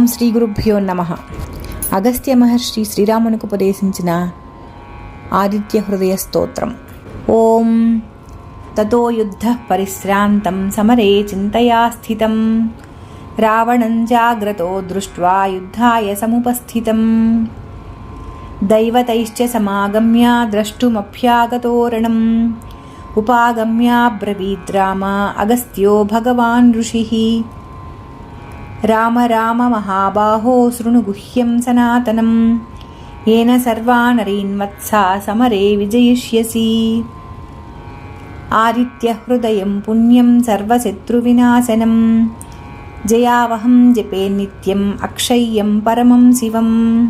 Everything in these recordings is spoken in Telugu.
ఓం శ్రీ గురుభ్యో నమః. అగస్త్య మహర్షి శ్రీరామునికి ఉపదేశించిన ఆదిత్య హృదయ స్తోత్రం. ఓం తతో యుద్ధః పరిశ్రాంతం సమరే చింతయా స్థితం రావణం జాగ్రతో దృష్ట్వా యుద్ధాయ సముపస్థితం దైవతైశ్చ సమాగమ్య ద్రష్టుమభ్యాగతోరణం ఉపాగమ్యాబ్రవీద్ రామ అగస్త్యో భగవాన్ ఋషిః. రామ రామ మహాబాహో శృణు గుహ్యం సనాతనం ఏన సర్వానరీన్ వత్సా సమరే విజయిష్యసి. ఆదిత్య హృదయం పుణ్యం సర్వశత్రువినాశనం జయావహం జపే నిత్యం అక్షయ్యం పరమం శివం.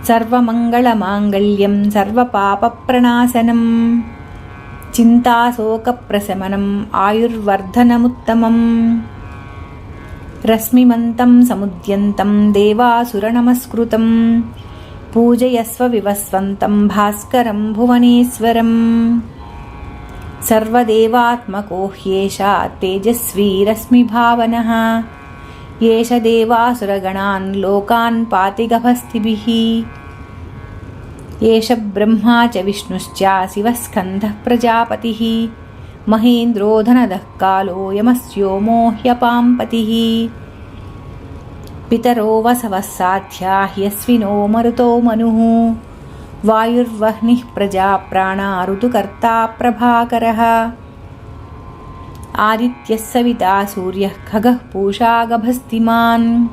సర్వమంగళమాంగళ్యం సర్వపాపప్రణాశనం చింతాశోకప్రశమనం ఆయుర్వర్ధనముత్తమం. రశ్మిమంతం సముద్యంతం దేవాసురనమస్కృతం పూజయస్వ వివస్వంతం భాస్కరం భువనేశ్వరం. సర్వదేవాత్మకో హ్యేష తేజస్వీ రశ్మిభావనః ఏష దేవాసురగణాన్ లోకాన్ పాతి గభస్తిభిః. ఏష బ్రహ్మా చ విష్ణుశ్చ శివస్కంధః ప్రజాపతిః మహేంద్రో ధనదః కాలో యమస్యోమో హ్యపాం పతిః. పితరో వసవః సాధ్యా హ్యశ్వినో మరుతో మనుః వాయుర్వహ్నిః ప్రజా ప్రాణా ఋతుకర్తా ప్రభాకరః. ఆదిత్యः సవితా సూర్యः ఖగః పూషా గభస్తిమాన్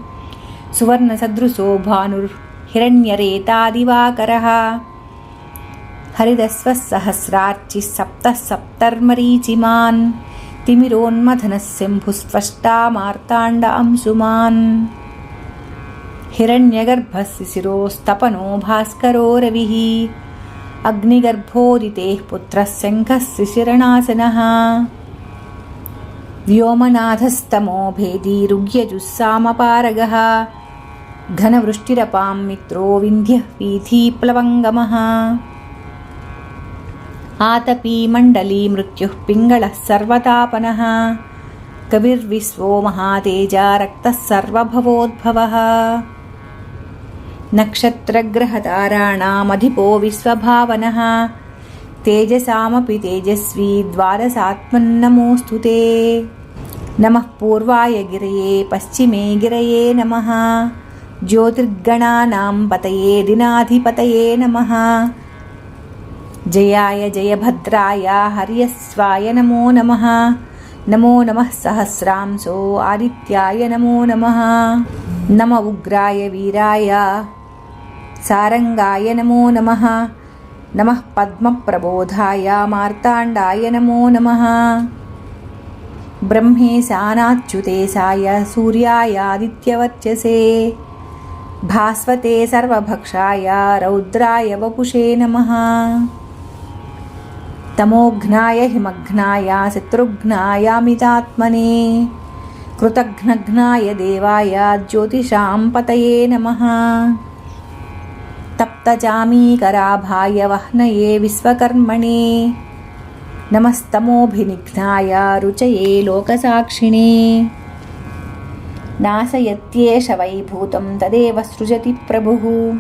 సువర్ణసదృశో భానుర్హిరణ్యరేతా దివాకరः. హరిదస్వः సహస్రార్చిः సప్తः సప్తర్మరీచిమాన్ తిమిరోన్మథనः శంభుస్త్వష్టా మార్తాండ అంశుమాన్. హిరణ్యగర్భः శిశిరోస్తపనో భాస్కరో రవిః అగ్నిగర్భోదితేః పుత్రः శంఖः శిశిరనాశనः. వ్యోమనాథస్తమో భేదీ రుగ్యజుస్సామపారగः ఘనవృష్టిరపాం మిత్రో వింధ్యః వీథీ ప్లవంగమః. ఆతపీ మండలీ మృత్యుః పింగళः సర్వతాపనः కవిర్విశ్వో మహాతేజా రక్తः సర్వభవోద్భవः. నక్షత్రగ్రహతారాణామధిపో విశ్వభావనः తేజసామపి తేజస్వీ ద్వాదశాత్మన్నమోऽస్తు తే. నమః పూర్వాయ గిరయే పశ్చిమే గిరయే నమః జ్యోతిర్గణానాం పతయే దినాధిపతయే నమః. జయాయ జయభద్రాయ హర్యస్వాయ నమో నమః. నమో నమః సహస్రాంశో ఆదిత్యాయ నమో నమః. నమ ఉగ్రాయ వీరాయ సారంగాయ నమో నమః. నమః పద్మప్రబోధాయ మార్తాండాయ నమో నమః. బ్రహ్మేశానాచ్యుతేశాయ సూర్యాయ ఆదిత్యవర్చసే భాస్వతే సర్వభక్షాయ రౌద్రాయ వపుషే నమః. తమోఘ్నాయ హిమఘ్నాయ శత్రుఘ్నాయామితాత్మనే కృతఘ్నఘ్నాయ దేవాయ జ్యోతిషాం పతయే నమః. తప్తచామీకరాభాయ వహ్నయే విశ్వకర్మణే నమస్తమోభినిఘ్నాయ రుచయే లోకసాక్షిణే. నాశయత్యేష వైభూతం తదేవ సృజతి ప్రభుః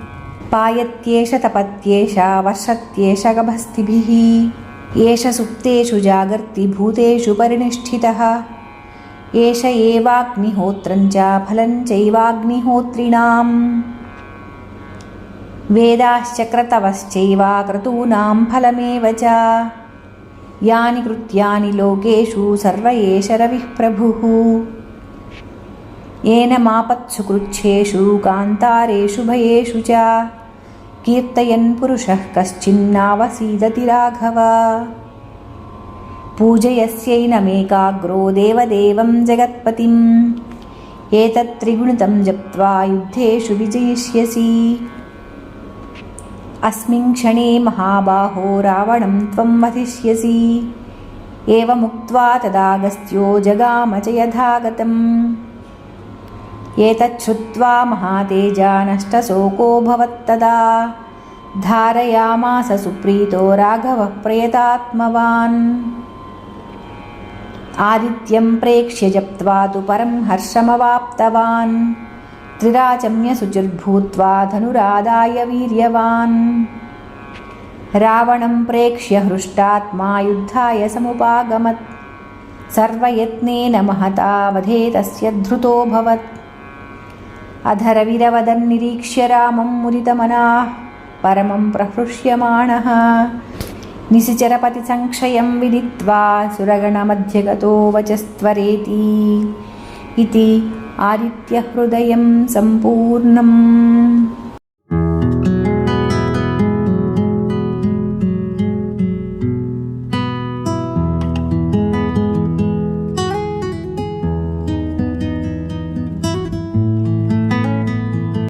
పాయత్యేష తపత్యేష వర్షత్యేష గభస్తిభిః. ఏష సుప్తేషు జాగర్తి భూతేషు పరినిష్ఠితః ఏష ఏవాగ్నిహోత్రం చ ఫలం చైవాగ్నిహోత్రిణాం. వేదాశ్చ క్రతవశ్చైవ క్రతూనాం ఫలమేవ చ. యాని కృత్యాని లోకేషు సర్వ ఏష రవిః ప్రభుః. ఏన మాపత్సు కృచ్ఛేషు కాంతారేషు భయేషు చ కీర్తయన్ పురుషః కశ్చిన్నావసీదతి రాఘవ. పూజయస్యైనమేకాగ్రో దేవదేవం జగత్పతిం ఏతత్త్రిగుణితం జప్త్వా యుద్ధేషు విజయిష్యసి. అస్మిన్ క్షణే మహాబాహో రావణం త్వం వధిష్యసి. ఏవముక్త్వా తదాగస్త్యో జగామ చ యథాగతం. ఏతచ్ఛ్రుత్వా మహాతేజా నష్టశోకోऽభవత్తదా ధారయామాస సుప్రీతో రాఘవః ప్రయతాత్మవాన్. ఆదిత్యం ప్రేక్ష్య జప్త్వా తు పరం హర్షమవాప్తవాన్ त्रिराचम्य शुचिर्भूत्वा धनुरादाय वीर्यवान् रावणं प्रेक्ष्य हृष्टात्मा युद्धाय समुपागमत् सर्वयत्नेन महता वधे तस्य धृतोऽभवत् अधरविरवदन्निरीक्ष्य रामं मुदितमनाः परमं प्रहृष्यमाणः निशिचरपतिसंक्षयं विदित्वा सुरगणमध्यगतो वचस्त्वरेति इति आदित्यहृदयं सम्पूर्णम्।